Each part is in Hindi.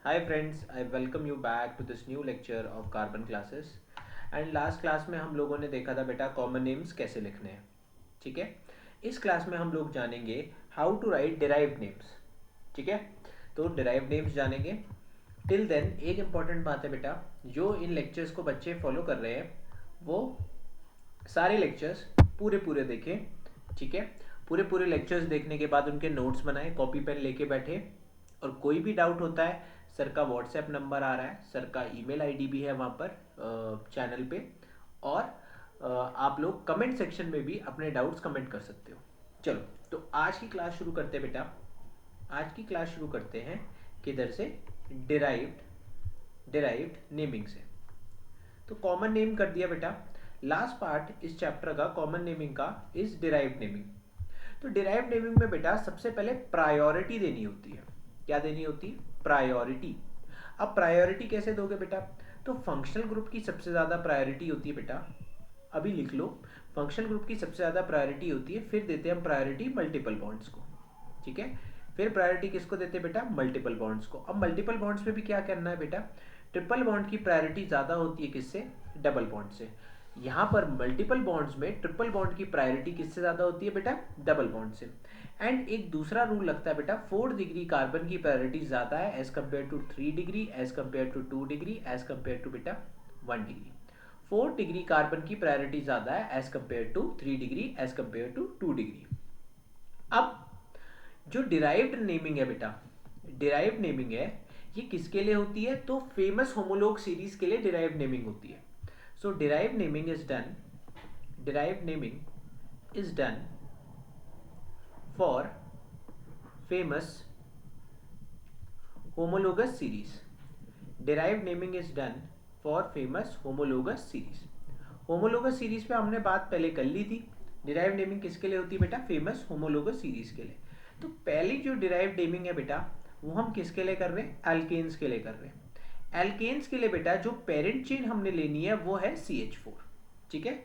Hi friends, I welcome you back to this new lecture of carbon classes. And last class में हम लोगों ने देखा था बेटा कॉमन नेम्स कैसे लिखने हैं। ठीक है, इस क्लास में हम लोग जानेंगे how to write derived names. ठीक है, तो डिराइव्ड नेम्स जानेंगे। टिल देन एक इम्पॉर्टेंट बात है बेटा, जो इन लेक्चर्स को बच्चे फॉलो कर रहे हैं वो सारे लेक्चर्स पूरे पूरे देखें। ठीक है, पूरे पूरे लेक्चर्स देखने के बाद उनके नोट्स बनाएं, कॉपी पेन लेके बैठे। और कोई भी डाउट होता है, सर का व्हाट्सएप नंबर आ रहा है, सर का ईमेल आईडी भी है वहाँ पर चैनल पे। और आप लोग कमेंट सेक्शन में भी अपने डाउट्स कमेंट कर सकते हो। चलो, तो आज की क्लास शुरू करते हैं बेटा। आज की क्लास शुरू करते हैं किधर से? डिराइव्ड डिराइव्ड नेमिंग से। तो कॉमन नेम कर दिया बेटा। लास्ट पार्ट इस चैप्टर का कॉमन नेमिंग का इज डिराइव्ड नेमिंग। तो डिराइव्ड नेमिंग में बेटा सबसे पहले प्रायोरिटी देनी होती है। क्या देनी होती है? प्रायोरिटी। अब प्रायोरिटी कैसे दोगे बेटा? तो फंक्शनल ग्रुप की सबसे ज़्यादा प्रायोरिटी होती है बेटा, अभी लिख लो। फंक्शनल ग्रुप की सबसे ज़्यादा प्रायोरिटी होती है, फिर देते हैं हम प्रायोरिटी मल्टीपल बॉन्ड्स को। ठीक है, फिर प्रायोरिटी किसको देते हैं बेटा? मल्टीपल बॉन्ड्स को। अब मल्टीपल बॉन्ड्स में भी क्या करना है बेटा? ट्रिपल बॉन्ड की प्रायोरिटी ज़्यादा होती है किससे? डबल बॉन्ड से। यहाँ पर मल्टीपल बॉन्ड्स में ट्रिपल बॉन्ड की प्रायोरिटी किससे ज़्यादा होती है बेटा? डबल बॉन्ड से। एंड एक दूसरा रूल लगता है बेटा, 4 डिग्री कार्बन की प्रायोरिटी ज़्यादा है as compare to 3 degree, as compare to 2 degree, as compare to बेटा 1 डिग्री। 4 डिग्री कार्बन की प्रायोरिटी ज़्यादा है as compare to 3 degree, as compare to 2 degree. अब जो डिराइव्ड नेमिंग है बेटा, डिराइव्ड नेमिंग है, ये किसके लिए होती है? तो फेमस होमोलॉग सीरीज के लिए डिराइव्ड नेमिंग होती है। So derived naming is done, derived naming is done for famous homologous series. Derived naming is done for famous homologous series. Homologous series पे हमने बात पहले कर ली थी। डिराइव्ड नेमिंग किसके लिए होती है बेटा? फेमस होमोलोगस सीरीज के लिए। तो पहली जो डिराइव्ड नेमिंग है बेटा, वो हम किसके लिए कर रहे हैं? एल्केन्स के लिए कर रहे हैं। एल्केन्स के लिए बेटा जो पेरेंट चेन हमने लेनी है वो है CH4। ठीक है,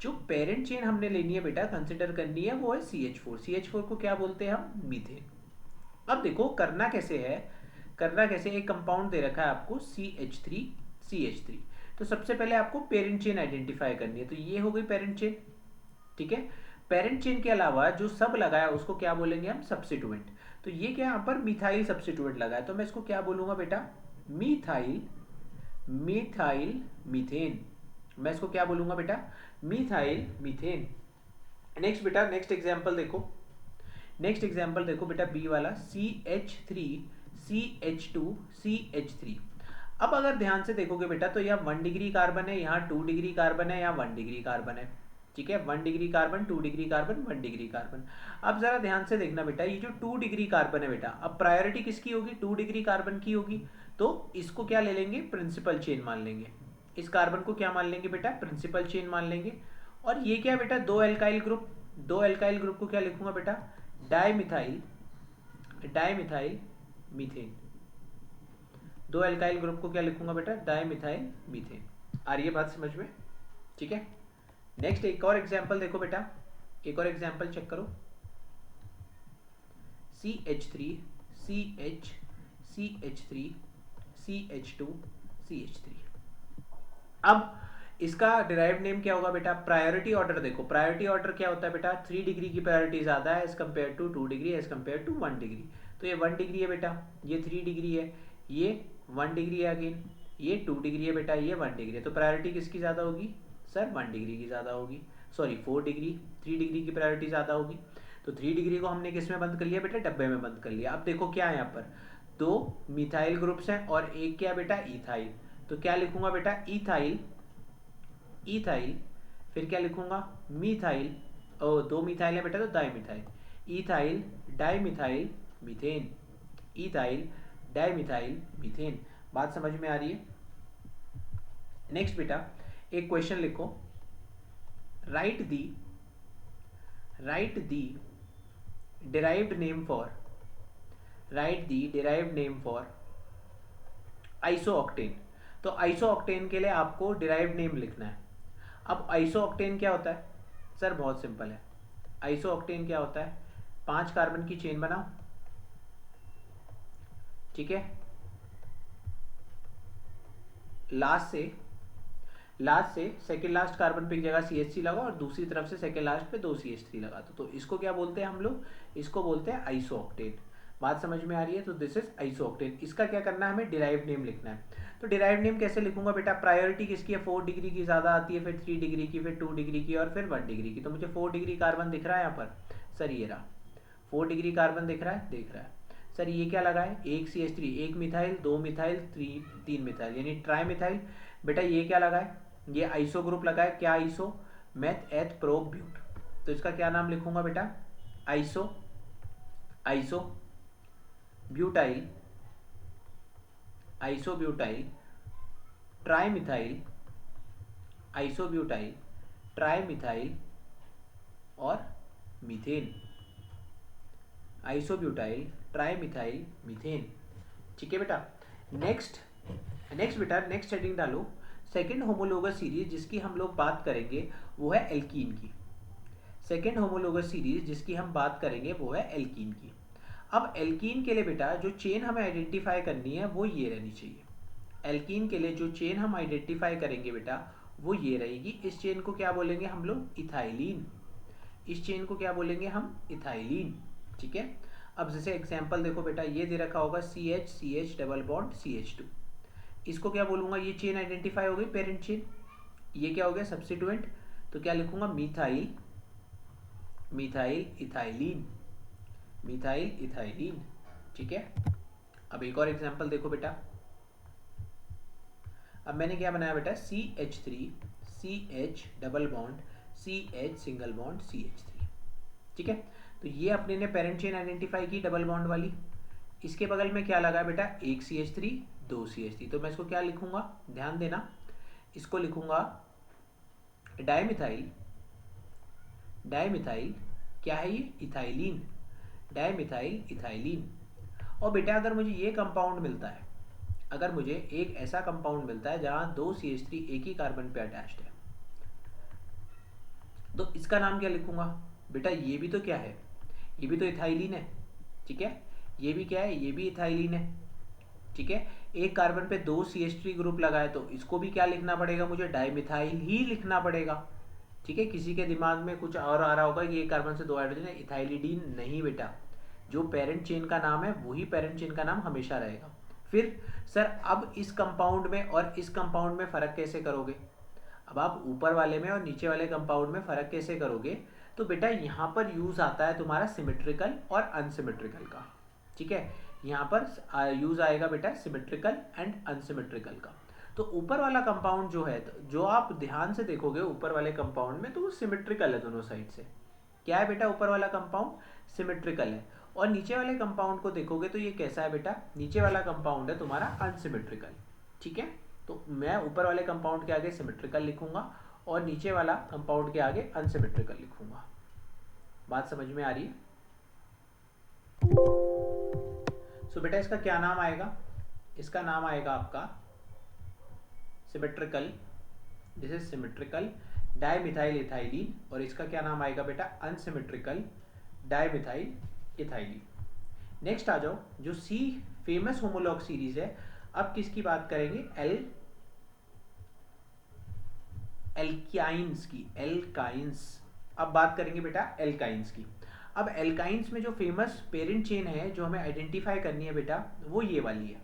जो पेरेंट चेन हमने लेनी है बेटा, कंसिडर करनी है, वो है CH4। CH4 को क्या बोलते हैं हम? मीथेन। अब देखो करना कैसे है, करना कैसे, एक कंपाउंड दे रखा है आपको CH3 तो सबसे पहले आपको पेरेंट चेन आइडेंटिफाई करनी है। तो ये हो गई पेरेंट चेन। ठीक है, पेरेंट चेन के अलावा जो सब लगाया उसको क्या बोलेंगे हम? सब्स्टिट्यूएंट। तो ये क्या यहाँ पर मिथाइल सब्स्टिट्यूएंट लगा है, तो मैं इसको क्या बोलूंगा बेटा? Methyl methyl methane. मैं इसको क्या बोलूंगा बेटा? Methyl methane. नेक्स्ट बेटा, नेक्स्ट एग्जांपल देखो। नेक्स्ट एग्जाम्पल देखो बेटा, बी वाला CH3 CH2 CH3। अब अगर ध्यान से देखोगे बेटा, तो यहाँ 1 डिग्री कार्बन है, यहाँ 2 डिग्री कार्बन है, यहाँ 1 डिग्री कार्बन है। ठीक है, 1 degree carbon, 2 degree carbon, 1 degree carbon. अब जरा ध्यान से देखना बेटा, ये जो 2 डिग्री कार्बन है बेटा, अब प्रायोरिटी किसकी होगी? 2 डिग्री कार्बन की होगी। तो इसको क्या ले लेंगे? प्रिंसिपल चेन मान लेंगे। इस कार्बन को क्या मान लेंगे बेटा? प्रिंसिपल चेन मान लेंगे। और ये क्या बेटा? दो एल्काइल ग्रुप, दो एल्काइल ग्रुप को क्या लिखूंगा बेटा? Dimethyl dimethyl methane. दो एल्काइल ग्रुप को क्या लिखूंगा बेटा? Dimethyl methane. आ रही है बात समझ में? ठीक है, नेक्स्ट एक और एग्जांपल देखो बेटा, एक और एग्जांपल चेक करो। CH3 CH CH3 CH2 CH3। अब इसका डिराइव नेम क्या होगा बेटा? प्रायोरिटी ऑर्डर देखो, प्रायोरिटी ऑर्डर क्या होता है बेटा? 3 डिग्री की प्रायोरिटी ज्यादा है as compare to 2 degree, as compare to 1 degree. तो ये 1 डिग्री है बेटा, ये 3 डिग्री है, ये 1 डिग्री है अगेन, ये 2 डिग्री है बेटा, ये 1 डिग्री है। तो प्रायोरिटी किसकी ज्यादा होगी? सर 1 डिग्री की ज्यादा होगी। सॉरी 4 डिग्री, 3 डिग्री की प्रायोरिटी ज्यादा होगी। तो 3 डिग्री को हमने किस में बंद कर लिया बेटा? डब्बे में बंद कर लिया। अब देखो क्या है यहाँ पर, दो मिथाइल ग्रुप्स हैं और एक क्या बेटा? इथाइल। तो क्या लिखूंगा बेटा? इथाइल इथाइल, फिर क्या लिखूंगा? मीथाइल। ओ दो मिथाइल है बेटा, तो dimethyl. Ethyl dimethyl methane, ethyl dimethyl methane. बात समझ में आ रही है? नेक्स्ट बेटा, एक क्वेश्चन लिखो। Right the right the derived name for right the derived name for isooctane. तो आइसोऑक्टेन के लिए आपको डिराइव्ड नेम लिखना है। अब आइसोऑक्टेन क्या होता है? सर बहुत सिंपल है। आइसोऑक्टेन क्या होता है? 5 कार्बन की चेन बनाओ। ठीक है, लास्ट से सेकेंड लास्ट कार्बन पे एक जगह CH3 लगा और दूसरी तरफ से सेकेंड लास्ट पे 2 CH3 लगा तो इसको क्या बोलते हैं हम लोग, इसको बोलते हैं आइसोऑक्टेन। बात समझ में आ रही है? तो दिस इज आइसोऑक्टेन। इसका क्या करना है, हमें डिराइव नेम लिखना है। तो डिराइव नेम कैसे लिखूंगा बेटा, प्रायोरिटी किसकी है, 4 डिग्री की ज़्यादा आती है, फिर 3 डिग्री की, फिर 2 डिग्री की और फिर 1 डिग्री की। तो मुझे 4 डिग्री कार्बन दिख रहा है यहाँ पर सर, ये रहा 4 डिग्री कार्बन दिख रहा है, देख रहा है सर। ये क्या लगा है, एक CH3, एक मिथाइल, 2 मिथाइल, 3 मिथाइल यानी ट्राई मिथाइल। बेटा ये क्या लगा है, ये आइसो ग्रुप लगा है, क्या iso, meth eth pro but. तो इसका क्या नाम लिखूंगा बेटा, iso iso butyl, isobutyl trimethyl, isobutyl trimethyl और मीथेन, आइसोब्यूटाइल ट्राइमिथाइल मीथेन। ठीक है बेटा। नेक्स्ट बेटा नेक्स्ट हेडिंग डालो, सेकेंड होमोलोगस सीरीज जिसकी हम लोग बात करेंगे वो है एल्कीन की। सेकेंड होमोलोगस सीरीज जिसकी हम बात करेंगे वो है एल्कीन की। अब एल्कीन के लिए बेटा जो चेन हमें आइडेंटिफाई करनी है वो ये रहनी चाहिए। एल्कीन के लिए जो चेन हम आइडेंटिफाई करेंगे बेटा वो ये रहेगी। इस चेन को क्या बोलेंगे हम लोग, इथाइलिन। इस चेन को क्या बोलेंगे हम, इथाइलिन। ठीक है। अब जैसे एग्जांपल देखो बेटा, ये दे रखा होगा CH CH double bond CH2। इसको क्या बोलूंगा, ये चेन आइडेंटिफाई हो गई पेरेंट चेन। ये क्या हो गया, सब्स्टिट्यूएंट। तो क्या लिखूंगा, methyl methyl ethylene, methyl ethylene. ठीक है। अब एक और एग्जांपल देखो बेटा। अब मैंने क्या बनाया बेटा, CH3 CH double bond CH single bond CH3। ठीक है। तो ये अपने ने पेरेंट चेन आइडेंटिफाई की डबल बॉन्ड वाली। इसके बगल में क्या लगा है बेटा, एक CH3 2 CH3। तो मैं इसको क्या लिखूंगा, ध्यान देना, इसको लिखूंगा डाइमिथाइल, डाइमिथाइल क्या है ये, इथाइलिन, डाइमिथाइल इथाइलिन। और बेटा अगर मुझे ये कंपाउंड मिलता है, अगर मुझे एक ऐसा कंपाउंड मिलता है जहां 2 CH3 एक ही कार्बन पे अटैच्ड है, तो इसका नाम क्या लिखूंगा बेटा, ये भी तो क्या है, ये भी तो इथाइलिन है। ठीक है। ये भी क्या है, ये भी इथाइलिन है। ठीक है। एक कार्बन पे 2 CH3 ग्रुप लगा है तो इसको भी क्या लिखना पड़ेगा, मुझे डाइमिथाइल ही लिखना पड़ेगा। ठीक है। किसी के दिमाग में कुछ और आ रहा होगा कि एक कार्बन से 2 हाइड्रोजन है, इथाइलिडीन नहीं बेटा। जो पेरेंट चेन का नाम है वही पेरेंट चेन का नाम हमेशा रहेगा। फिर सर अब इस कंपाउंड में और इस कंपाउंड में फ़र्क कैसे करोगे, अब आप ऊपर वाले में और नीचे वाले कंपाउंड में फ़र्क कैसे करोगे, तो बेटा यहाँ पर यूज़ आता है तुम्हारा सिमेट्रिकल और अनसिमेट्रिकल का। ठीक है। यहाँ पर यूज़ आएगा बेटा सिमेट्रिकल एंड अनसिमेट्रिकल का। तो ऊपर वाला कंपाउंड जो है, जो आप ध्यान से देखोगे ऊपर वाले कंपाउंड में, तो वो सिमेट्रिकल है दोनों साइड से। क्या है बेटा, ऊपर वाला कंपाउंड सिमेट्रिकल है। और नीचे वाले कंपाउंड को देखोगे तो ये कैसा है बेटा, नीचे वाला कंपाउंड है तुम्हारा अनसिमेट्रिकल। ठीक है। तो मैं ऊपर वाले कंपाउंड के आगे सिमेट्रिकल लिखूंगा और नीचे वाला कंपाउंड के आगे अनसिमेट्रिकल लिखूंगा। बात समझ में आ रही है? सो बेटा इसका क्या नाम आएगा, इसका नाम आएगा आपका symmetrical, this is symmetrical dimethyl ethylene. और इसका क्या नाम आएगा बेटा, अनसिमेट्रिकल डाइमिथाइल इथाइलिन। नेक्स्ट आ जाओ, जो सी फेमस होमोलॉग सीरीज है, अब किसकी बात करेंगे, एल्काइंस की, एल्काइंस। अब बात करेंगे बेटा एल्काइंस की। अब एल्काइंस में जो फेमस पेरेंट चेन है जो हमें आइडेंटिफाई करनी है बेटा, वो ये वाली है।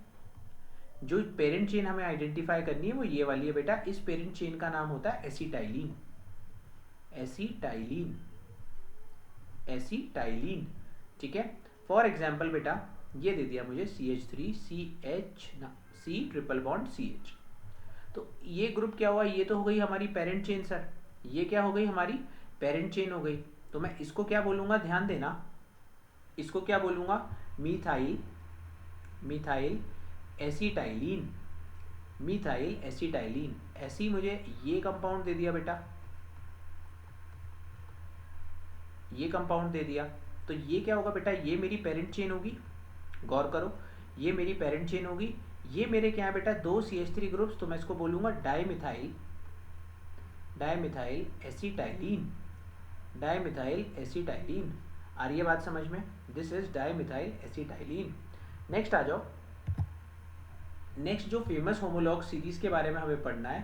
जो पेरेंट चेन हमें आइडेंटिफाई करनी है वो ये वाली है बेटा। इस पेरेंट चेन का नाम होता है एसिटाइलिन, एसिटाइलिन, एसिटाइलिन। ठीक है। फॉर एग्जाम्पल बेटा ये दे दिया मुझे CH3 C triple bond CH। तो ये ग्रुप क्या हुआ, ये तो हो गई हमारी पेरेंट चेन सर, ये क्या हो गई हमारी पेरेंट चेन हो गई। तो मैं इसको क्या बोलूँगा, ध्यान देना, इसको क्या बोलूँगा, methyl, methyl acetylene, methyl acetylene. ऐसी मुझे ये कंपाउंड दे दिया बेटा, ये कंपाउंड दे दिया। तो ये क्या होगा बेटा, ये मेरी पेरेंट चेन होगी, गौर करो, ये मेरी पेरेंट चेन होगी। ये मेरे क्या है बेटा, 2 CH3 ग्रुप्स, तो मैं इसको बोलूँगा dimethyl, dimethyl acetylene, dimethyl acetylene. आ रही है बात समझ में, this is dimethyl acetylene. Next आ जाओ, नेक्स्ट जो फेमस होमोलॉग सीरीज के बारे में हमें पढ़ना है,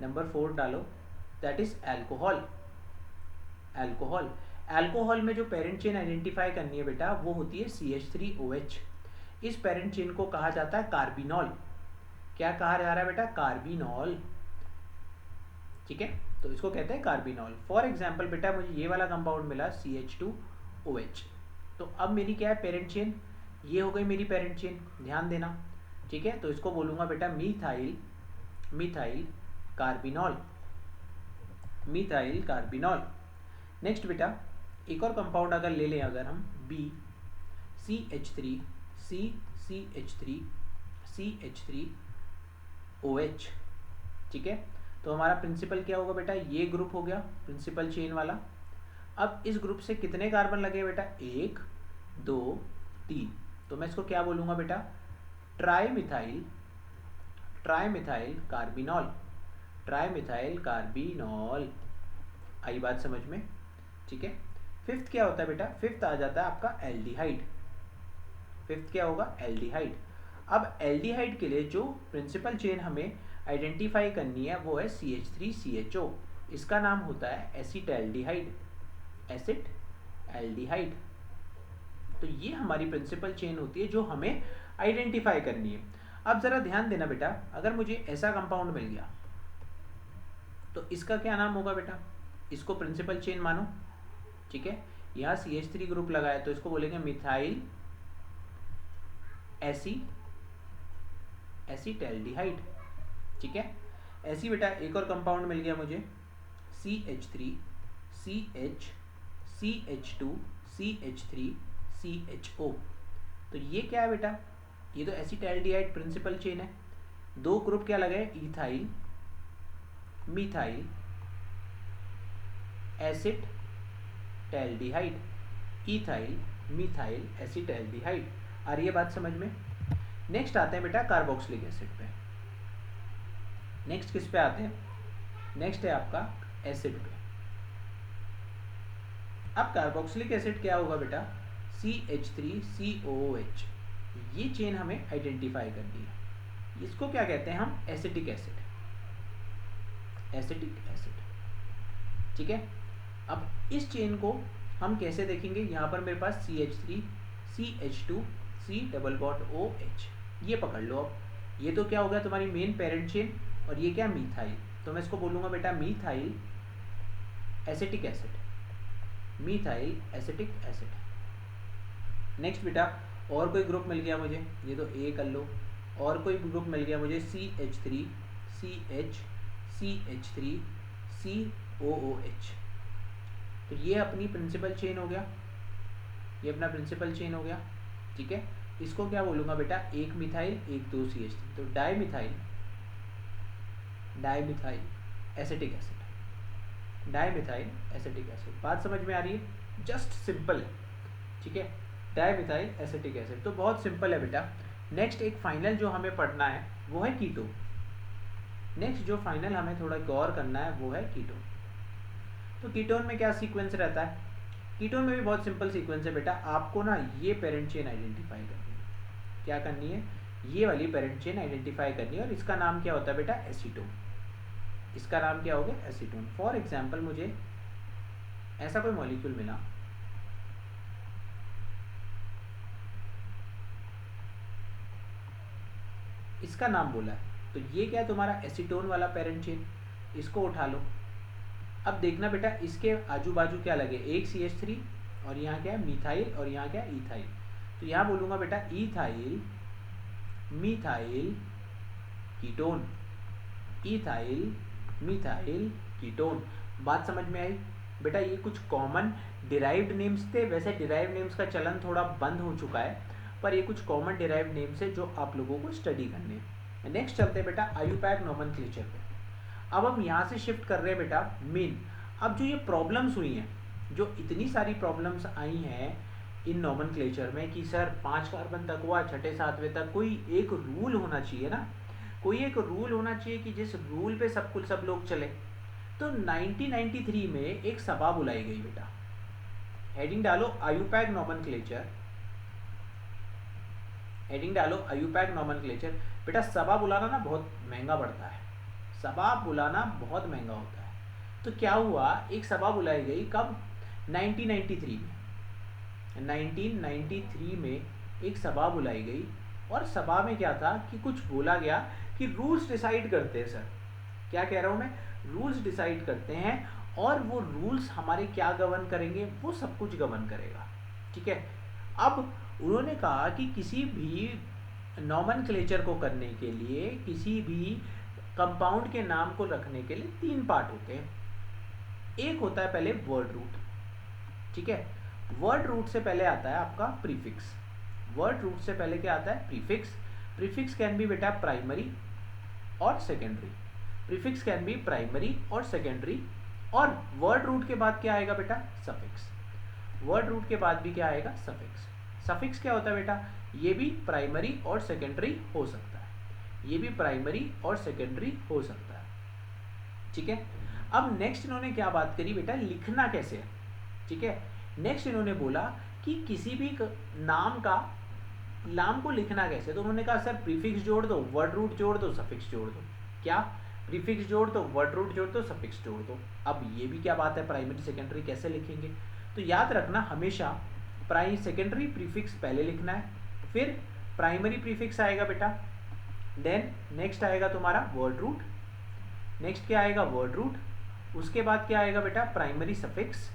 नंबर 4 डालो, that is alcohol. Alcohol alcohol में जो पेरेंट चेन आइडेंटिफाई करनी है बेटा वो होती है CH3OH। इस पेरेंट चेन को कहा जाता है कार्बिनॉल। क्या कहा जा रहा है बेटा? कार्बिनॉल। ठीक है, तो इसको कहते हैं कार्बिनॉल। फॉर एग्जाम्पल बेटा मुझे ये वाला कंपाउंड मिला CH2OH, तो अब मेरी क्या है पेरेंट चेन? ये हो गई मेरी पेरेंट चेन, ध्यान देना। ठीक है, तो इसको बोलूंगा बेटा methyl, methyl carbinol, methyl carbinol. Next बेटा एक और कंपाउंड अगर ले लें अगर हम CH3, CH3OH। ठीक है, तो हमारा प्रिंसिपल क्या होगा बेटा? ये ग्रुप हो गया प्रिंसिपल चेन वाला। अब इस ग्रुप से कितने कार्बन लगे बेटा? 1 2 3, तो मैं इसको क्या बोलूँगा बेटा? Trimethyl, trimethyl carbinol, trimethyl carbinol. आई बात समझ में? ठीक है, फिफ्थ क्या होता है बेटा? फिफ्थ आ जाता है आपका एल्डिहाइड। फिफ्थ क्या होगा? एल्डिहाइड। अब एल्डिहाइड के लिए जो प्रिंसिपल चेन हमें आइडेंटिफाई करनी है वो है CH3CHO। इसका नाम होता है एसिटैल्डिहाइड, एसिटैल्डिहाइड। तो ये हमारी प्रिंसिपल चेन होती है जो हमें आइडेंटिफाई करनी है। अब जरा ध्यान देना बेटा, अगर मुझे ऐसा कंपाउंड मिल गया तो इसका क्या नाम होगा बेटा? इसको प्रिंसिपल चेन मानो। ठीक है, यहाँ CH3 ग्रुप लगा है तो इसको बोलेंगे मिथाइल एसिटैल्डिहाइड। ठीक है, ऐसी बेटा एक और कंपाउंड मिल गया मुझे CH3, CH2, CH3CHO। तो ये क्या है बेटा? ये तो एसिटैल्डिहाइड प्रिंसिपल चेन है। दो ग्रुप क्या लगे? Ethyl, methyl acetaldehyde, ethyl methyl acetaldehyde. आ रही है बात समझ में? नेक्स्ट आते हैं बेटा कार्बोक्सिलिक एसिड पे। नेक्स्ट किस पे आते हैं? नेक्स्ट है आपका एसिड पे। अब कार्बोक्सिलिक एसिड क्या होगा बेटा? CH3COOH। ये चेन हमें आइडेंटिफाई करनी है। इसको क्या कहते हैं हम? Acetic acid, acetic acid. ठीक है, अब इस चेन को हम कैसे देखेंगे? यहाँ पर मेरे पास CH3, CH2, C⋯OH, ये पकड़ लो। अब ये तो क्या हो गया तुम्हारी मेन पेरेंट चेन, और ये क्या? मीथाइल। तो मैं इसको बोलूँगा बेटा methyl acetic acid, methyl acetic acid. Next बेटा और कोई ग्रुप मिल गया मुझे, ये तो ए कर लो। और कोई ग्रुप मिल गया मुझे CH3, CH3, COOH। तो ये अपनी प्रिंसिपल चेन हो गया, ये अपना प्रिंसिपल चेन हो गया। ठीक है, इसको क्या बोलूँगा बेटा? एक मिथाइल, एक 2 CH3, तो dimethyl, dimethyl acetic acid, dimethyl acetic acid. बात समझ में आ रही है? जस्ट सिंपल है। ठीक है, डाईमिथाइल एसिटिक एसिड तो बहुत सिंपल है बेटा। नेक्स्ट एक फाइनल जो हमें पढ़ना है वो है कीटो। नेक्स्ट जो फाइनल हमें थोड़ा गौर करना है वो है कीटोन। तो कीटोन में क्या सीक्वेंस रहता है? कीटोन में भी बहुत सिंपल सीक्वेंस है बेटा। आपको ना ये पेरेंट चेन आइडेंटिफाई करनी है। क्या करनी है? ये वाली पेरेंट चेन आइडेंटिफाई करनी है, और इसका नाम क्या होता है बेटा? एसीटोन। इसका नाम क्या हो गया? एसीटोन। फॉर एग्जाम्पल मुझे ऐसा कोई मॉलिक्यूल मिला, इसका नाम बोला है, तो ये क्या है? तुम्हारा एसीटोन वाला पेरेंट चेन। इसको उठा लो। अब देखना बेटा इसके आजू बाजू क्या लगे? एक CH3, और यहाँ क्या है? मिथाइल, और यहाँ क्या है? इथाइल। तो यहाँ बोलूँगा बेटा ethyl methyl ketone, ethyl methyl ketone. बात समझ में आई बेटा? ये कुछ कॉमन डिराइव्ड नेम्स थे। वैसे डिराइव्ड नेम्स का चलन थोड़ा बंद हो चुका है, पर ये कुछ कॉमन डिराइव्ड नेम्स है जो आप लोगों को स्टडी करने हैं। नेक्स्ट चलते हैं बेटा आयुपैक नोमेनक्लेचर पे। अब हम यहाँ से शिफ्ट कर रहे हैं बेटा मेन। अब जो ये प्रॉब्लम्स हुई हैं, जो इतनी सारी प्रॉब्लम्स आई हैं इन नोमेनक्लेचर में कि सर 5 कार्बन तक हुआ, 6ठे 7वें तक, कोई एक रूल होना चाहिए ना, कोई एक रूल होना चाहिए कि जिस रूल पे सब लोग चले। तो 1993 में एक सभा बुलाई गई बेटा। हेडिंग डालो आयुपैक नोमेनक्लेचर, हेडिंग डालो आईयूपैक नॉमेनक्लेचर। बेटा सभा बुलाना ना बहुत महंगा पड़ता है, सभा बुलाना बहुत महंगा होता है। तो क्या हुआ, एक सभा बुलाई गई कब, 1993 में। 1993 में एक सभा बुलाई गई और सभा में क्या था कि कुछ बोला गया कि रूल्स डिसाइड करते हैं। सर क्या कह रहा हूँ मैं, रूल्स डिसाइड करते हैं और वो रूल्स हमारे क्या गवर्न करेंगे, वो सब कुछ गवर्न करेगा। ठीक है, अब उन्होंने कहा कि किसी भी नॉमेनक्लेचर को करने के लिए, किसी भी कंपाउंड के नाम को रखने के लिए 3 पार्ट होते हैं। एक होता है पहले वर्ड रूट। ठीक है, वर्ड रूट से पहले आता है आपका प्रीफिक्स। वर्ड रूट से पहले क्या आता है, प्रीफिक्स। प्रीफिक्स कैन बी बेटा प्राइमरी और secondary. Prefix can be primary और सेकेंडरी। और वर्ड रूट के बाद क्या आएगा बेटा, सफिक्स। वर्ड रूट के बाद भी क्या आएगा, सफिक्स। सफिक्स क्या होता है बेटा, ये भी प्राइमरी और सेकेंडरी हो सकता है, ये भी प्राइमरी और सेकेंडरी हो सकता है। ठीक है, अब नेक्स्ट इन्होंने क्या बात करी बेटा, लिखना कैसे है। ठीक है, नेक्स्ट इन्होंने बोला कि किसी भी नाम को लिखना कैसे। तो उन्होंने कहा सर प्रीफिक्स जोड़ दो, वर्ड रूट जोड़ दो, सफिक्स जोड़ दो। क्या, प्रीफिक्स जोड़ दो, वर्ड रूट जोड़ दो, सफिक्स जोड़ दो। अब ये भी क्या बात है, प्राइमरी सेकेंडरी कैसे लिखेंगे। तो याद रखना हमेशा सेकेंडरी प्रीफिक्स पहले लिखना है, फिर प्राइमरी प्रीफिक्स आएगा बेटा, देन नेक्स्ट आएगा तुम्हारा वर्ड रूट, नेक्स्ट क्या आएगा, वर्ड रूट, उसके बाद क्या आएगा बेटा, प्राइमरी सफिक्स,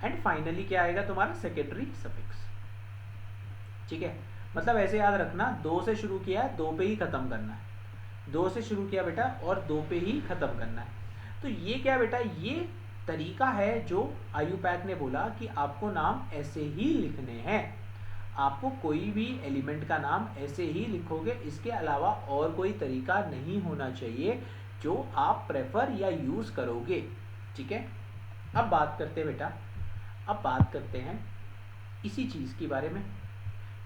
एंड फाइनली क्या आएगा तुम्हारा, सेकेंडरी सफिक्स। ठीक है, मतलब ऐसे याद रखना, 2 से शुरू किया है, 2 पे ही खत्म करना है। 2 से शुरू किया बेटा और 2 पे ही खत्म करना है। तो ये क्या बेटा, ये तरीका है जो आईयूपैक ने बोला कि आपको नाम ऐसे ही लिखने हैं, आपको कोई भी एलिमेंट का नाम ऐसे ही लिखोगे, इसके अलावा और कोई तरीका नहीं होना चाहिए जो आप प्रेफर या यूज़ करोगे। ठीक है, अब बात करते हैं बेटा, अब बात करते हैं इसी चीज़ के बारे में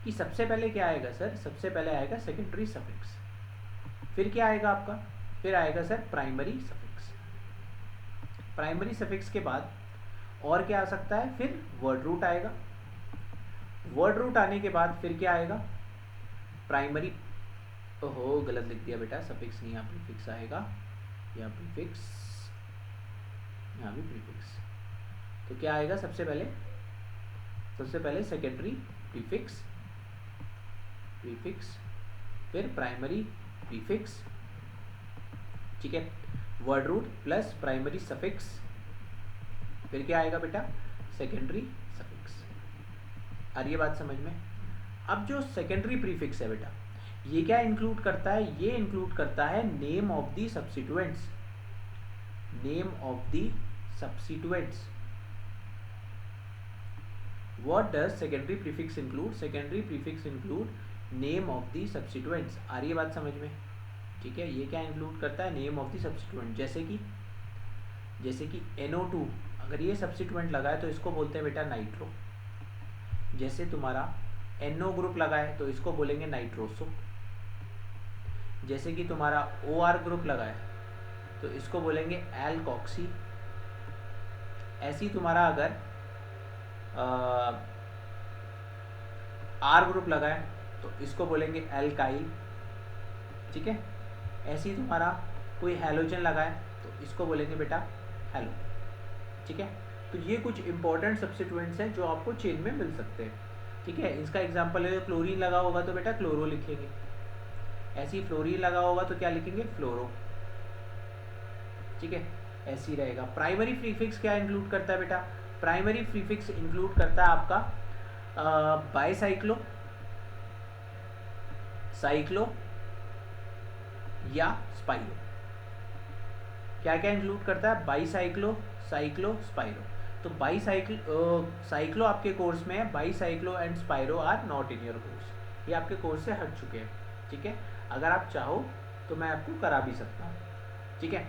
कि सबसे पहले क्या आएगा सर, सबसे पहले आएगा सेकेंडरी सफिक्स, फिर क्या आएगा आपका, फिर आएगा sir primary suffix. Primary suffix के बाद और क्या आ सकता है, फिर वर्ड रूट आएगा। वर्ड रूट आने के बाद फिर क्या आएगा, प्राइमरी, ओहो गलत लिख दिया बेटा, सफिक्स नहीं, यहाँ प्रीफिक्स आएगा, यहाँ प्रीफिक्स, यहाँ भी प्रीफिक्स। तो क्या आएगा सबसे पहले, सबसे पहले सेकेंडरी प्रीफिक्स, प्रीफिक्स, फिर प्राइमरी प्रीफिक्स। ठीक है, word root plus primary suffix, फिर क्या आएगा बेटा, सेकेंडरी सफिक्स। आ रही है बात समझ में। अब जो सेकेंडरी प्रीफिक्स है बेटा, ये क्या इंक्लूड करता है, ये इंक्लूड करता है name of the substituents, name of the substituents. What does secondary prefix include? Secondary prefix include name of the substituents। आ रही है बात समझ में। ठीक है, ये क्या इंक्लूड करता है, नेम ऑफ द सब्स्टिट्यूएंट। जैसे कि NO2, अगर ये सब्स्टिट्यूएंट लगा है तो इसको बोलते हैं बेटा नाइट्रो। जैसे तुम्हारा NO ग्रुप लगा है तो इसको बोलेंगे नाइट्रोसो। जैसे कि तुम्हारा OR ग्रुप लगा है तो इसको बोलेंगे एल्कॉक्सी। ऐसी तुम्हारा अगर R ग्रुप लगा है तो इसको बोलेंगे एल्काइल। ठीक है, ऐसे ही तुम्हारा कोई हैलोजन लगा है तो इसको बोलेंगे बेटा हैलो। ठीक है, तो ये कुछ इंपॉर्टेंट सब्स्टिट्यूएंट्स हैं जो आपको चेन में मिल सकते हैं। ठीक है, इसका एग्जांपल है, क्लोरीन लगा होगा तो बेटा क्लोरो लिखेंगे, ऐसे ही फ्लोरीन लगा होगा तो क्या लिखेंगे, फ्लोरो। ठीक है, ऐसे ही रहेगा। प्राइमरी प्रीफिक्स क्या इंक्लूड करता है बेटा, प्राइमरी प्रीफिक्स इंक्लूड करता है आपका बाईसाइक्लो, साइक्लो या स्पाइरो। क्या क्या इंक्लूड करता है, बाईसाइक्लो, साइक्लो, स्पाइरो। तो साइक्लो आपके कोर्स में है, bicyclo and spiro are not in your course, ये आपके कोर्स से हट चुके हैं। ठीक है, अगर आप चाहो तो मैं आपको करा भी सकता हूँ। ठीक है,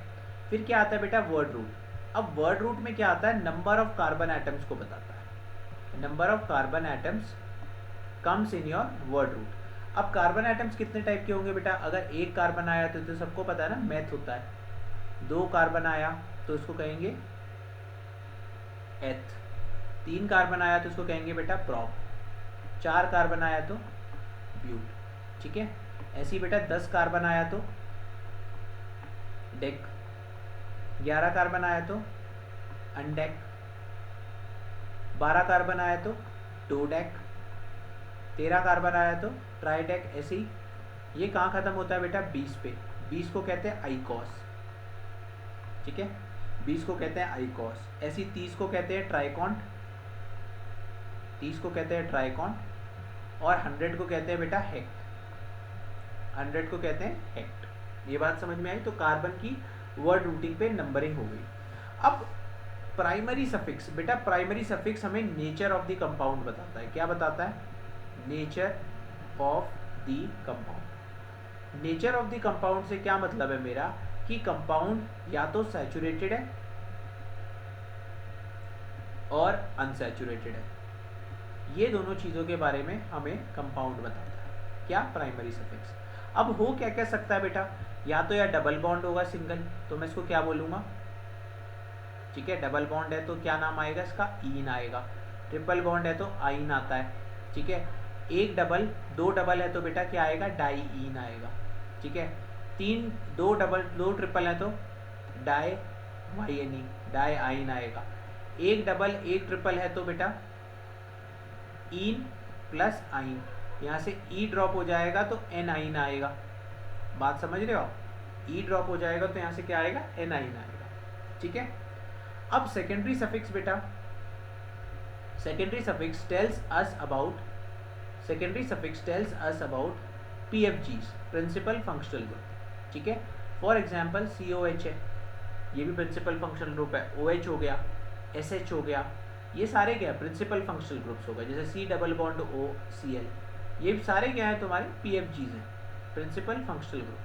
फिर क्या आता है बेटा, वर्ड रूट। अब वर्ड रूट में क्या आता है, नंबर ऑफ कार्बन एटम्स को बताता है। Number of carbon atoms comes in your word root. अब कार्बन एटम्स कितने टाइप के होंगे बेटा, अगर एक कार्बन आया तो सबको पता है ना, मेथ होता है। 2 कार्बन आया तो उसको कहेंगे एथ, 3 कार्बन आया तो उसको कहेंगे बेटा प्रॉप, 4 कार्बन आया तो ब्यूट। ठीक है, ऐसे ही बेटा 10 कार्बन आया तो डेक, 11 कार्बन आया तो अनडेक, 12 कार्बन आया तो डोडेक, 13 कार्बन आया तो ट्राइडेक। ऐसे ही ये कहाँ खत्म होता है बेटा? 20 पे। 20 को कहते हैं आईकॉस। ठीक है, 20 को कहते हैं आईकॉस। ऐसी 30 को कहते हैं ट्राइकॉन्ट, 30 को कहते हैं ट्राइकॉन्ट, और 100 को कहते हैं बेटा हेक्ट, 100 को कहते हैं हेक्ट। ये बात समझ में आई? तो कार्बन की वर्ड रूटिंग पे नंबरिंग हो गई। अब प्राइमरी सफिक्स, बेटा प्राइमरी सफिक्स हमें नेचर ऑफ द कंपाउंड बताता है। क्या बताता है? Nature of the compound. Nature of the compound से क्या मतलब है मेरा? कि कंपाउंड या तो सैचुरेटेड है और अनसैचुरेटेड है। ये दोनों चीज़ों के बारे में हमें कंपाउंड बताता है। क्या? Primary suffix. अब हो क्या क्या सकता है बेटा? या तो या डबल बॉन्ड होगा सिंगल, तो मैं इसको क्या बोलूँगा? ठीक है, डबल बॉन्ड है तो क्या नाम आएगा इसका? ईन आएगा। ट्रिपल बॉन्ड है तो आइन आता है। ठीक है, एक डबल, दो डबल है तो बेटा क्या आएगा? डाई ईन आएगा। ठीक है, तीन, दो डबल, दो ट्रिपल है तो डाई वाइनी, डाई आइन आएगा। एक डबल एक ट्रिपल है तो बेटा ईन प्लस आइन, यहाँ से ई ड्रॉप हो जाएगा तो एन आइन आएगा। बात समझ रहे हो? ई ड्रॉप हो जाएगा तो यहाँ से क्या आएगा? एन आइन आएगा। ठीक है, अब सेकेंडरी सफिक्स बेटा, secondary suffix tells us about, secondary suffix tells us about PFGs, principal functional group. ठीक है, फॉर एग्जांपल COH है, ये भी प्रिंसिपल फंक्शनल ग्रुप है। OH हो गया, SH हो गया, ये सारे क्या है? प्रिंसिपल फंक्शनल ग्रुप्स हो गए। जैसे C डबल बॉन्ड OCl, ये सारे क्या है? तुम्हारे PFGs हैं, प्रिंसिपल फंक्शनल ग्रुप।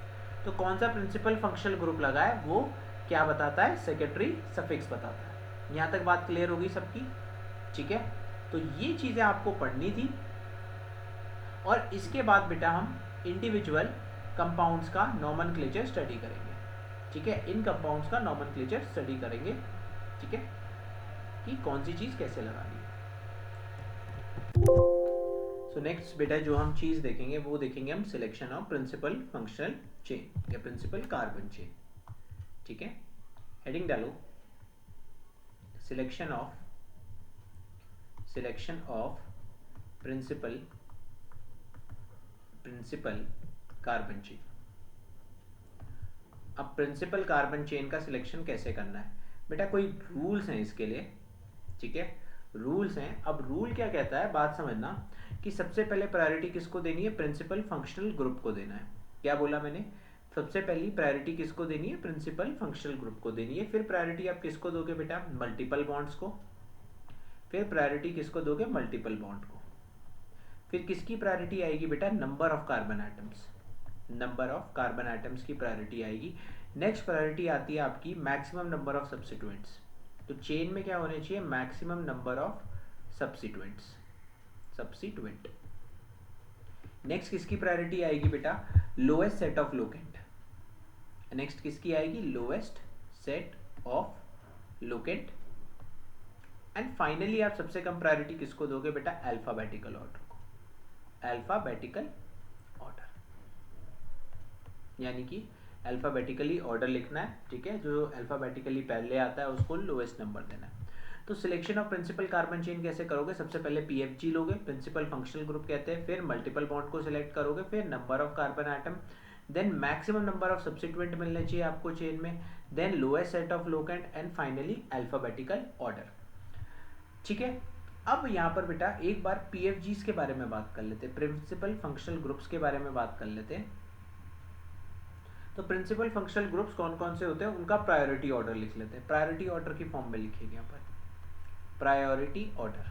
तो कौन सा प्रिंसिपल फंक्शनल ग्रुप लगा है वो क्या बताता है? सेकेंडरी सफिक्स बताता है। यहाँ तक बात क्लियर होगी सबकी? ठीक है, तो ये चीज़ें आपको पढ़नी थी। और इसके बाद बेटा हम इंडिविजुअल कंपाउंड्स का नॉमेनक्लेचर स्टडी करेंगे। ठीक है, इन कंपाउंड्स का नॉमेनक्लेचर स्टडी करेंगे। ठीक है, कि कौन सी चीज़ कैसे लगानी है। सो नेक्स्ट बेटा जो हम चीज़ देखेंगे वो देखेंगे हम selection of principal functional chain या प्रिंसिपल कार्बन चेन। ठीक है, हेडिंग डालो selection of principal carbon chain. अब प्रिंसिपल कार्बन चेन का सिलेक्शन कैसे करना है बेटा? कोई रूल्स हैं इसके लिए। ठीक है, रूल्स हैं। अब रूल क्या कहता है, बात समझना, कि सबसे पहले प्रायोरिटी किसको देनी है? प्रिंसिपल फंक्शनल ग्रुप को देना है। क्या बोला मैंने? सबसे पहली प्रायोरिटी किसको देनी है? प्रिंसिपल फंक्शनल ग्रुप को देनी है। फिर प्रायोरिटी आप किसको दोगे बेटा? मल्टीपल बॉन्ड्स को। फिर प्रायोरिटी किसको दोगे? मल्टीपल बॉन्ड को। फिर किसकी प्रायोरिटी आएगी बेटा? Number of carbon atoms, number of carbon atoms की प्रायोरिटी आएगी। नेक्स्ट प्रायोरिटी आती है आपकी मैक्सिमम नंबर ऑफ सब्स्टिट्यूएंट्स। तो चेन में क्या होने चाहिए? Maximum number of substituents, substituent. Next किसकी प्रायोरिटी आएगी बेटा? Lowest set of locant. Next किसकी आएगी? Lowest set of locant. And finally आप सबसे कम प्रायोरिटी किसको दोगे बेटा? अल्फाबेटिकल ऑर्डर को, अल्फाबेटिकल ऑर्डर, यानी कि अल्फाबेटिकली ऑर्डर लिखना है। ठीक है, जो अल्फाबेटिकली पहले आता है उसको लोएस्ट नंबर देना है। तो selection of principal carbon chain कैसे करोगे? सबसे पहले PFG लोगे, प्रिंसिपल फंक्शनल ग्रुप कहते हैं, फिर मल्टीपल बॉन्ड को सिलेक्ट करोगे, फिर number of carbon atom, then maximum number of substituent मिलने चाहिए आपको चेन में, then lowest set of locant, and finally alphabetical order. ठीक है, अब यहाँ पर बेटा एक बार PFGs के बारे में बात कर लेते हैं, प्रिंसिपल फंक्शनल ग्रुप्स के बारे में बात कर लेते हैं। तो प्रिंसिपल फंक्शनल ग्रुप्स कौन कौन से होते हैं उनका प्रायोरिटी ऑर्डर लिख लेते हैं। प्रायोरिटी ऑर्डर की फॉर्म में लिखेंगे यहाँ पर प्रायोरिटी ऑर्डर।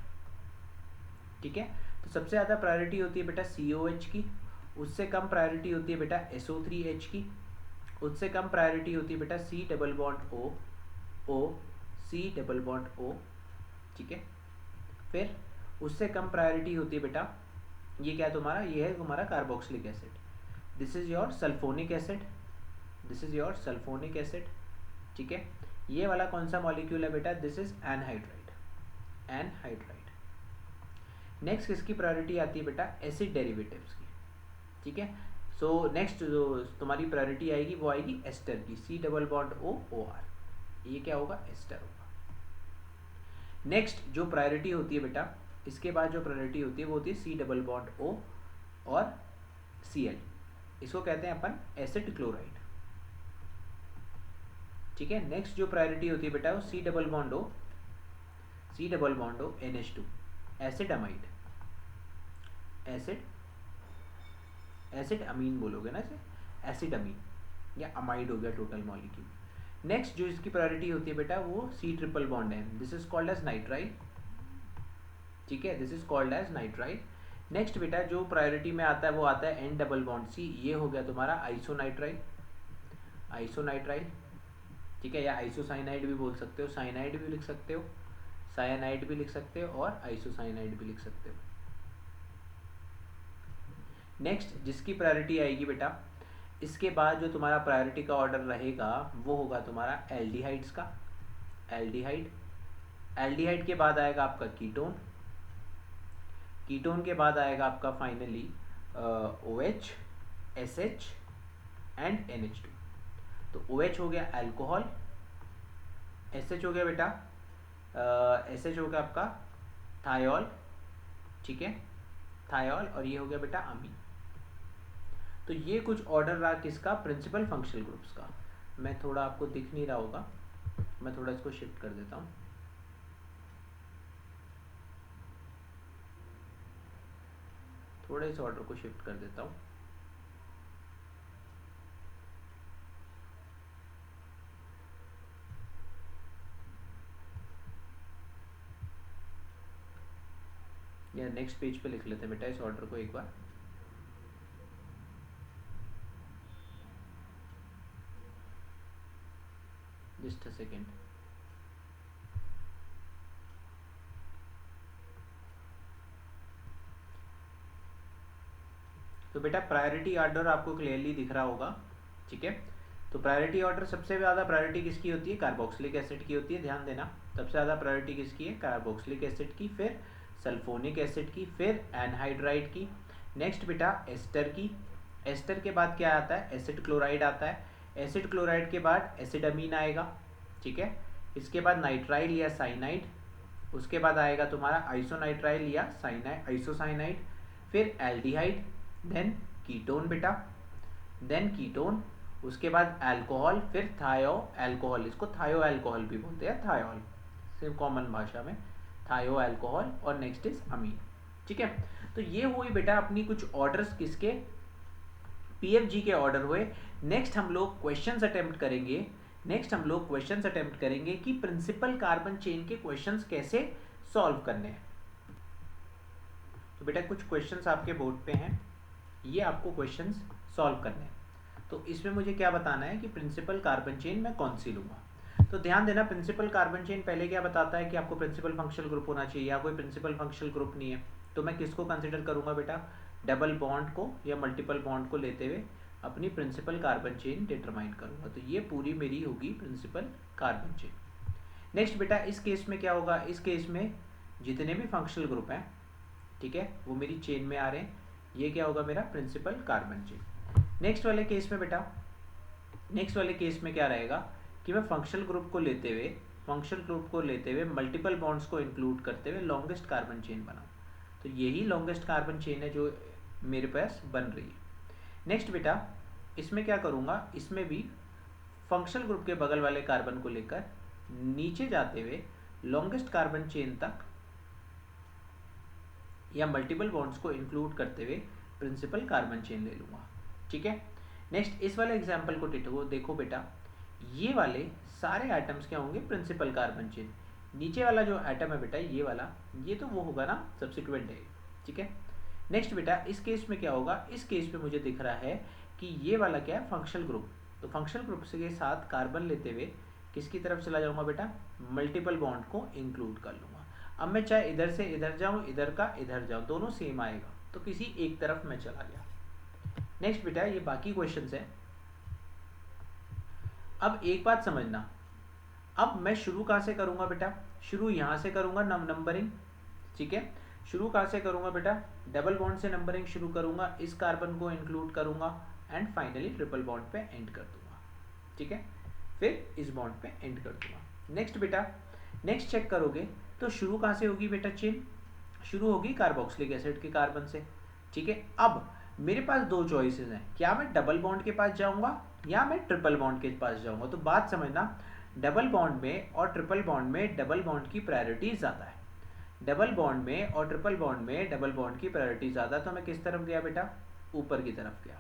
ठीक है, तो सबसे ज़्यादा प्रायोरिटी होती है बेटा COH की, उससे कम प्रायोरिटी होती है बेटा SO3H की, उससे कम प्रायोरिटी होती है बेटा C double bond O, C double bond O। ठीक है, फिर उससे कम प्रायोरिटी होती है बेटा, ये क्या तुम्हारा? ये है तुम्हारा carboxylic acid, this is your sulphonic acid, this is your sulphonic acid. ठीक है, ये वाला कौन सा मॉलिक्यूल है बेटा? This is anhydride, anhydride. Next किसकी प्रायोरिटी आती है बेटा? एसिड डेरिवेटिव्स की। ठीक है। सो नेक्स्ट जो तुम्हारी प्रायोरिटी आएगी वो आएगी एस्टर की, C double bond O O R, ये क्या होगा, एस्टर होगा। नेक्स्ट जो प्रायोरिटी होती है बेटा, इसके बाद जो प्रायोरिटी होती है वो होती है सी डबल बॉन्ड ओ और सी एल, इसको कहते हैं अपन एसिड क्लोराइड। ठीक है। नेक्स्ट जो प्रायोरिटी होती है बेटा वो C double bond O NH2, acid amide, acid amine बोलोगे ना इसे, एसिड अमीन या अमाइड हो गया टोटल मॉलिक्यूल। नेक्स्ट जो इसकी प्रायोरिटी होती है बेटा वो सी ट्रिपल बॉन्ड है, this is called as nitrile. ठीक है, this is called as nitrile. Next बेटा जो प्रायोरिटी में आता है वो आता है एन डबल बॉन्ड सी, ये हो गया तुम्हारा आइसोनाइट्राइल, ठीक है, या आइसोसाइनाइड भी बोल सकते हो, साइनाइड भी लिख सकते हो, साइनाइड भी लिख सकते हो और आइसोसाइनाइड भी लिख सकते हो। नेक्स्ट जिसकी प्रायोरिटी आएगी बेटा, इसके बाद जो तुम्हारा प्रायोरिटी का ऑर्डर रहेगा वो होगा तुम्हारा एल्डिहाइड्स का, एल्डिहाइड के बाद आएगा आपका कीटोन के बाद आएगा आपका finally OH, SH and NH2। तो OH हो गया अल्कोहल, SH हो गया बेटा SH हो गया आपका थायोल, ठीक है, थायोल, और ये हो गया बेटा अमीन। तो ये कुछ ऑर्डर रहा किसका, प्रिंसिपल फंक्शनल ग्रुप्स का। मैं थोड़ा, आपको दिख नहीं रहा होगा, मैं थोड़ा इसको शिफ्ट कर देता हूँ। थोड़े इस ऑर्डर को शिफ्ट कर देता हूँ। या नेक्स्ट पेज पे लिख लेते हैं बेटा इस ऑर्डर को एक बार। Just a second. तो बेटा प्रायोरिटी ऑर्डर आपको क्लियरली दिख रहा होगा, ठीक है। तो प्रायोरिटी ऑर्डर सबसे ज़्यादा प्रायोरिटी किसकी होती है, कार्बोक्सिलिक एसिड की होती है, ध्यान देना। सबसे ज़्यादा प्रायोरिटी किसकी है, कार्बोक्सिलिक एसिड की, फिर सल्फोनिक एसिड की, फिर एनहाइड्राइड की। नेक्स्ट बेटा एस्टर की, एस्टर के बाद क्या आता है, एसिड क्लोराइड आता है, एसिड क्लोराइड के बाद एसिड अमीन आएगा, ठीक है। इसके बाद नाइट्राइल या साइनाइड, उसके बाद आएगा तुम्हारा आइसोनाइट्राइल या आइसोसाइनाइड, फिर एल्डिहाइड, देन कीटोन बेटा, देन कीटोन, उसके बाद अल्कोहल, फिर थायो अल्कोहल, इसको थायो अल्कोहल भी बोलते हैं, थायोल सिर्फ कॉमन भाषा में, थायो अल्कोहल, और नेक्स्ट इज अमीन, ठीक है। तो ये हुई बेटा अपनी कुछ ऑर्डर्स किसके, PFG के ऑर्डर हुए। नेक्स्ट हम लोग क्वेश्चंस अटेम्प्ट करेंगे कि प्रिंसिपल कार्बन चेन के क्वेश्चंस कैसे सॉल्व करने हैं। तो बेटा कुछ क्वेश्चंस आपके बोर्ड पे हैं, ये आपको क्वेश्चंस सॉल्व करने हैं। तो इसमें मुझे क्या बताना है कि प्रिंसिपल कार्बन चेन मैं कौन सी लूँगा। तो ध्यान देना, प्रिंसिपल कार्बन चेन पहले क्या बताता है कि आपको प्रिंसिपल फंक्शनल ग्रुप होना चाहिए, या कोई प्रिंसिपल फंक्शनल ग्रुप नहीं है, तो मैं किसको कंसिडर करूँगा बेटा, डबल बॉन्ड को या मल्टीपल बॉन्ड को लेते हुए अपनी प्रिंसिपल कार्बन चेन डिटरमाइन करूँगा। तो ये पूरी मेरी होगी प्रिंसिपल कार्बन चेन। नेक्स्ट बेटा इस केस में क्या होगा, इस केस में जितने भी फंक्शनल ग्रुप हैं, ठीक है, वो मेरी चेन में आ रहे हैं, ये क्या होगा मेरा प्रिंसिपल कार्बन चेन। नेक्स्ट वाले केस में बेटा, नेक्स्ट वाले केस में क्या रहेगा कि मैं फंक्शनल ग्रुप को लेते हुए मल्टीपल बॉन्ड्स को इंक्लूड करते हुए लॉन्गेस्ट कार्बन चेन बनाऊँ। तो यही लॉन्गेस्ट कार्बन चेन है जो मेरे पास बन रही है। नेक्स्ट बेटा इसमें क्या करूँगा, इसमें भी फंक्शनल ग्रुप के बगल वाले कार्बन को लेकर नीचे जाते हुए लॉन्गेस्ट कार्बन चेन तक या मल्टीपल बॉन्ड्स को इंक्लूड करते हुए प्रिंसिपल कार्बन चेन ले लूँगा, ठीक है। नेक्स्ट इस वाले एग्जाम्पल को देखो बेटा, ये वाले सारे एटम्स क्या होंगे, प्रिंसिपल कार्बन चेन। नीचे वाला जो एटम है बेटा ये वाला, ये तो वो होगा ना सब्सिक्वेंट है, ठीक है। नेक्स्ट बेटा इस केस में क्या होगा, इस केस में मुझे दिख रहा है कि ये वाला क्या है, फंक्शनल ग्रुप। तो फंक्शनल ग्रुप के साथ कार्बन लेते हुए किसकी तरफ चला जाऊँगा बेटा, मल्टीपल बॉन्ड को इंक्लूड कर लूँगा। अब मैं चाहे इधर से इधर जाऊँ, इधर का इधर जाऊँ, दोनों सेम आएगा, तो किसी एक तरफ मैं चला गया। नेक्स्ट बेटा ये बाकी क्वेश्चंस हैं। अब एक बात समझना, अब मैं शुरू कहाँ से करूँगा बेटा, शुरू यहाँ से करूँगा नंबरिंग, ठीक है। शुरू कहाँ से करूँगा बेटा, डबल बॉन्ड से नंबरिंग शुरू करूँगा, इस कार्बन को इंक्लूड करूँगा एंड फाइनली ट्रिपल बॉन्ड पे एंड कर दूंगा, ठीक है, फिर इस बॉन्ड पे एंड कर दूंगा। नेक्स्ट बेटा, नेक्स्ट चेक करोगे तो शुरू कहाँ से होगी बेटा, चेन शुरू होगी कार्बोक्सिलिक एसिड के कार्बन से, ठीक है। अब मेरे पास दो चॉइसेस हैं, क्या मैं डबल बॉन्ड के पास जाऊंगा या मैं ट्रिपल बॉन्ड के पास जाऊंगा। तो बात समझना, डबल बॉन्ड में और ट्रिपल बॉन्ड में डबल बॉन्ड की प्रायोरिटी ज़्यादा है, डबल बॉन्ड में और ट्रिपल बॉन्ड में डबल बॉन्ड की प्रायोरिटी ज़्यादा। तो मैं किस तरफ गया बेटा, ऊपर की तरफ गया,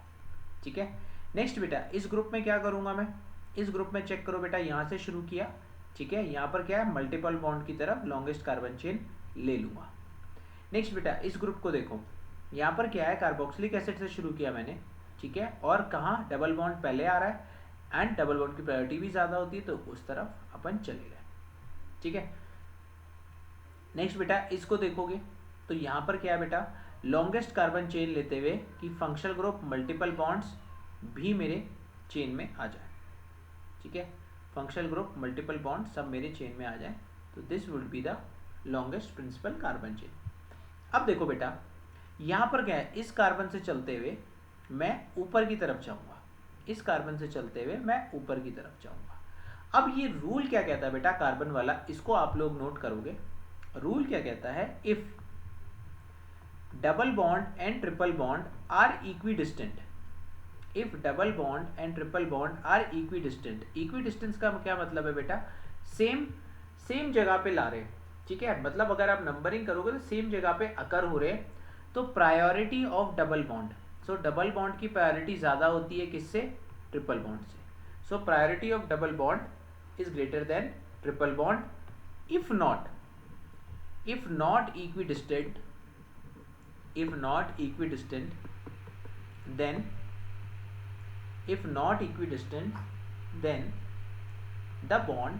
ठीक है। नेक्स्ट बेटा, इस ग्रुप में क्या करूँगा मैं, इस ग्रुप में चेक करो बेटा, यहाँ से शुरू किया, ठीक है, यहाँ पर क्या है, मल्टीपल बॉन्ड की तरफ लॉन्गेस्ट कार्बन चेन ले लूँगा। नेक्स्ट बेटा, इस ग्रुप को देखो, यहाँ पर क्या है, कार्बोक्सिलिक एसिड से शुरू किया मैंने, ठीक है, और कहाँ डबल बॉन्ड पहले आ रहा है एंड डबल बॉन्ड की प्रायोरिटी भी ज़्यादा होती है, तो उस तरफ अपन चले गए, ठीक है। नेक्स्ट बेटा, इसको देखोगे तो यहाँ पर क्या है बेटा, लॉन्गेस्ट कार्बन चेन लेते हुए कि फंक्शनल ग्रुप मल्टीपल बॉन्ड्स भी मेरे चेन में आ जाए, ठीक है, फंक्शनल ग्रुप मल्टीपल बॉन्ड सब मेरे चेन में आ जाए, तो this would be the longest principal carbon chain. अब देखो बेटा, यहाँ पर क्या है, इस कार्बन से चलते हुए मैं ऊपर की तरफ जाऊँगा, इस कार्बन से चलते हुए मैं ऊपर की तरफ जाऊँगा। अब ये रूल क्या कहता है बेटा, कार्बन वाला, इसको आप लोग नोट करोगे। रूल क्या कहता है, if double bond and triple bond are equidistant, if double bond and triple bond are equidistant, equidistance का क्या मतलब है बेटा, सेम जगह पे ला रहे हैं, ठीक है, मतलब अगर आप नंबरिंग करोगे तो सेम जगह पे अकर हो रहे हैं, तो priority of double bond, so double bond की प्रायोरिटी ज़्यादा होती है किससे, ट्रिपल बॉन्ड से, so priority of double bond is greater than triple bond. If not equidistant, if not equidistant then the bond,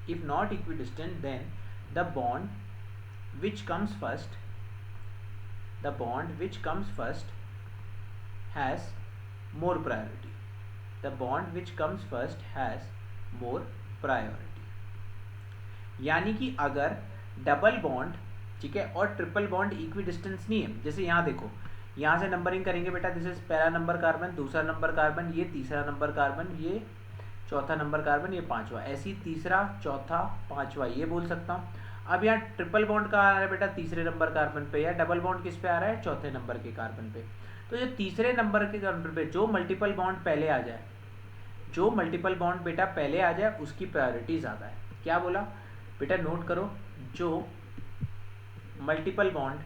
if not equidistant then the bond which comes first has more priority, the bond which comes first has more priority। यानी कि अगर डबल बॉन्ड, ठीक है, और ट्रिपल बॉन्ड इक्वी डिस्टेंस नहीं है, जैसे यहाँ देखो, यहाँ से नंबरिंग करेंगे बेटा, दिस इज पहला नंबर कार्बन, दूसरा नंबर कार्बन, ये तीसरा नंबर कार्बन, ये चौथा नंबर कार्बन, ये पांचवा, ऐसी तीसरा चौथा पांचवा ये बोल सकता हूँ। अब यहाँ ट्रिपल बॉन्ड का आ रहा है बेटा तीसरे नंबर कार्बन पे, या डबल बॉन्ड किस पे आ रहा है, चौथे नंबर के कार्बन पे। तो जो तीसरे नंबर के कार्बन पे जो मल्टीपल बॉन्ड पहले आ जाए, जो मल्टीपल बॉन्ड बेटा पहले आ जाए उसकी प्रायोरिटी ज़्यादा है। क्या बोला बेटा, नोट करो, जो मल्टीपल बॉन्ड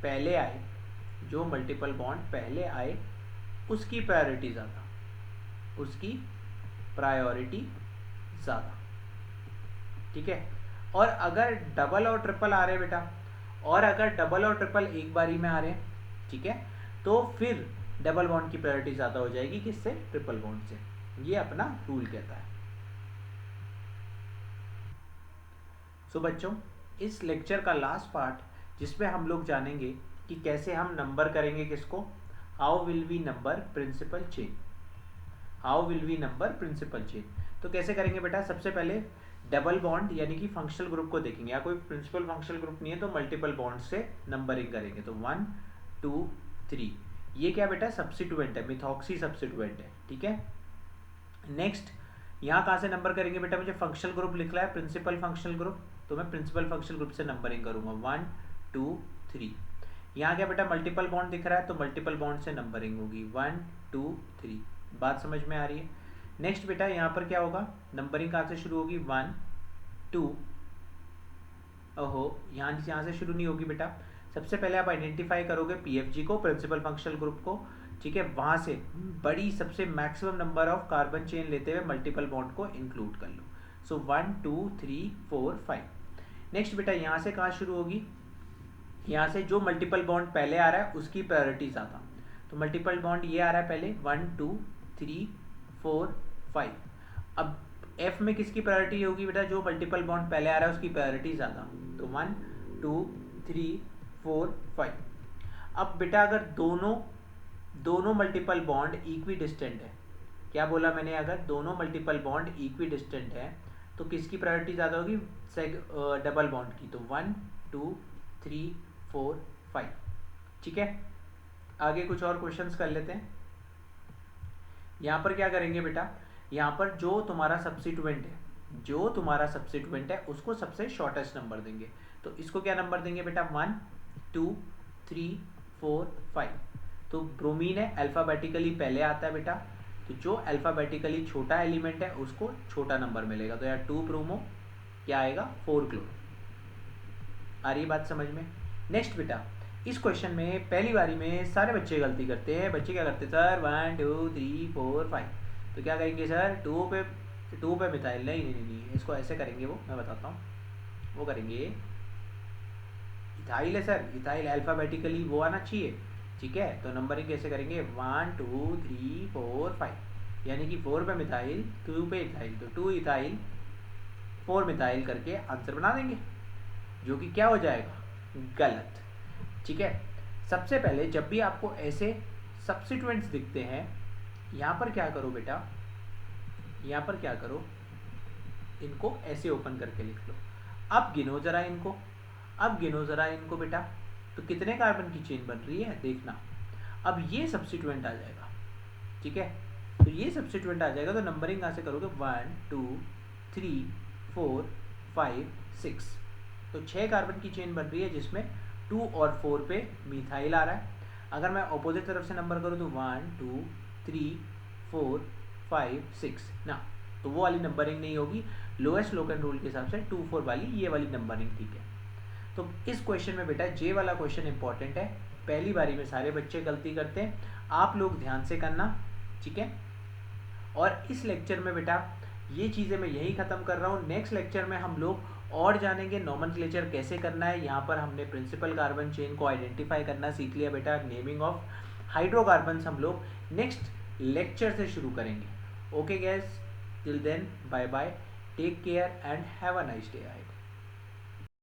पहले आए, जो मल्टीपल बॉन्ड पहले आए उसकी प्रायोरिटी ज़्यादा, उसकी प्रायोरिटी ज़्यादा, ठीक है। और अगर डबल और ट्रिपल आ रहे हैं बेटा, और अगर डबल और ट्रिपल एक बारी में आ रहे हैं, ठीक है, तो फिर डबल बॉन्ड की प्रायोरिटी ज़्यादा हो जाएगी किससे, ट्रिपल बॉन्ड से। ये अपना रूल कहता है। सो बच्चों, इस लेक्चर का लास्ट पार्ट जिसमें हम लोग जानेंगे कि कैसे हम नंबर करेंगे किसको, how will we number principal chain, how will we number principal chain. तो कैसे करेंगे बेटा, सबसे पहले डबल बॉन्ड यानी कि फंक्शनल ग्रुप को देखेंगे, या कोई प्रिंसिपल फंक्शनल ग्रुप नहीं है तो मल्टीपल बॉन्ड से नंबरिंग करेंगे। तो 1 2 3, ये क्या बेटा, सब्स्टिट्यूएंट है, मिथॉक्सी सब्स्टिट्यूएंट है, ठीक है। नेक्स्ट यहाँ कहाँ से नंबर करेंगे बेटा, मुझे फंक्शनल ग्रुप लिख रहा है, प्रिंसिपल फंक्शनल ग्रुप, तो मैं प्रिंसिपल फंक्शनल ग्रुप से नंबरिंग करूंगा 1 2 3। यहाँ क्या बेटा, मल्टीपल बॉन्ड दिख रहा है तो मल्टीपल बॉन्ड से नंबरिंग होगी 1 2 3। बात समझ में आ रही है। नेक्स्ट बेटा, यहाँ पर क्या होगा, नंबरिंग कहाँ से शुरू होगी, 1 2, ओहो यहाँ से शुरू नहीं होगी बेटा, सबसे पहले आप आइडेंटिफाई करोगे पीएफजी को, प्रिंसिपल फंक्शनल ग्रुप को, ठीक है, वहाँ से बड़ी सबसे maximum number of carbon chain लेते हुए मल्टीपल बॉन्ड को इंक्लूड कर लो। सो 1 2 3 4 5। नेक्स्ट बेटा, यहाँ से कहाँ शुरू होगी, यहाँ से जो मल्टीपल बॉन्ड पहले आ रहा है उसकी प्रायोरिटी ज़्यादा, तो मल्टीपल बॉन्ड ये आ रहा है पहले 1 2 3 4 5। अब एफ में किसकी प्रायोरिटी होगी बेटा, जो मल्टीपल बॉन्ड पहले आ रहा है उसकी प्रायोरिटी ज़्यादा, तो 1 2 3 4 5। अब बेटा अगर दोनों मल्टीपल बॉन्ड इक्वी डिस्टेंट है, क्या बोला मैंने, अगर दोनों मल्टीपल बॉन्ड इक्वी डिस्टेंट है तो किसकी प्रायोरिटी ज़्यादा होगी? डबल बॉन्ड की। तो 1 2 3 4 5। ठीक है, आगे कुछ और क्वेश्चंस कर लेते हैं। यहाँ पर क्या करेंगे बेटा, यहाँ पर जो तुम्हारा सब्स्टिट्यूएंट है उसको सबसे शॉर्टेस्ट नंबर देंगे। तो इसको क्या नंबर देंगे बेटा? 1 2 3 4 5। तो ब्रोमीन है, अल्फ़ाबेटिकली पहले आता है बेटा, तो जो अल्फ़ाबेटिकली छोटा एलिमेंट है उसको छोटा नंबर मिलेगा। तो यार 2 ब्रोमो क्या आएगा? 4 क्लोरो। आ रही बात समझ में? नेक्स्ट बेटा, इस क्वेश्चन में पहली बारी में सारे बच्चे गलती करते हैं। बच्चे क्या करते हैं सर? 1 2 3 4 5। तो क्या करेंगे सर? 2 पे मिथाइल। नहीं, इसको ऐसे करेंगे, वो मैं बताता हूँ। वो करेंगे, इथाइल है सर, इथाइल अल्फ़ाबेटिकली वो आना चाहिए। ठीक है, तो नंबरिंग कैसे करेंगे? 1 2 3 4 5, यानी कि 4 पे मिथाइल, 2 पे इथाइल, तो 2 इथाइल 4 मिथाइल करके आंसर बना देंगे, जो कि क्या हो जाएगा? गलत। ठीक है, सबसे पहले जब भी आपको ऐसे सब्स्टिट्यूएंट्स दिखते हैं, यहाँ पर क्या करो बेटा, यहाँ पर क्या करो, इनको ऐसे ओपन करके लिख लो। अब गिनो जरा इनको बेटा। तो कितने कार्बन की चेन बन रही है देखना। अब ये सब्स्टिट्यूएंट आ जाएगा। ठीक है, तो ये सब्स्टिट्यूएंट आ जाएगा, तो नंबरिंग कहाँ से करोगे? 1 2 3 4 5 6। तो 6 कार्बन की चेन बन रही है, जिसमें 2 और 4 पे मिथाइल आ रहा है। अगर मैं ऑपोजिट तरफ से नंबर करूँ तो 1 2 3 4 5 6 ना, तो वो वाली नंबरिंग नहीं होगी। लोएस्ट लोकन रूल के हिसाब से 2 4 वाली ये वाली नंबरिंग ठीक है। तो इस क्वेश्चन में बेटा जे वाला क्वेश्चन इंपॉर्टेंट है, पहली बारी में सारे बच्चे गलती करते हैं, आप लोग ध्यान से करना। ठीक है, और इस लेक्चर में बेटा ये चीज़ें मैं यही ख़त्म कर रहा हूँ। नेक्स्ट लेक्चर में हम लोग और जानेंगे नॉमेनक्लेचर कैसे करना है। यहाँ पर हमने प्रिंसिपल कार्बन चेन को आइडेंटिफाई करना सीख लिया बेटा। नेमिंग ऑफ हाइड्रोकार्बन्स हम लोग नेक्स्ट लेक्चर से शुरू करेंगे। Okay guys, till then bye bye, take care and have a nice day.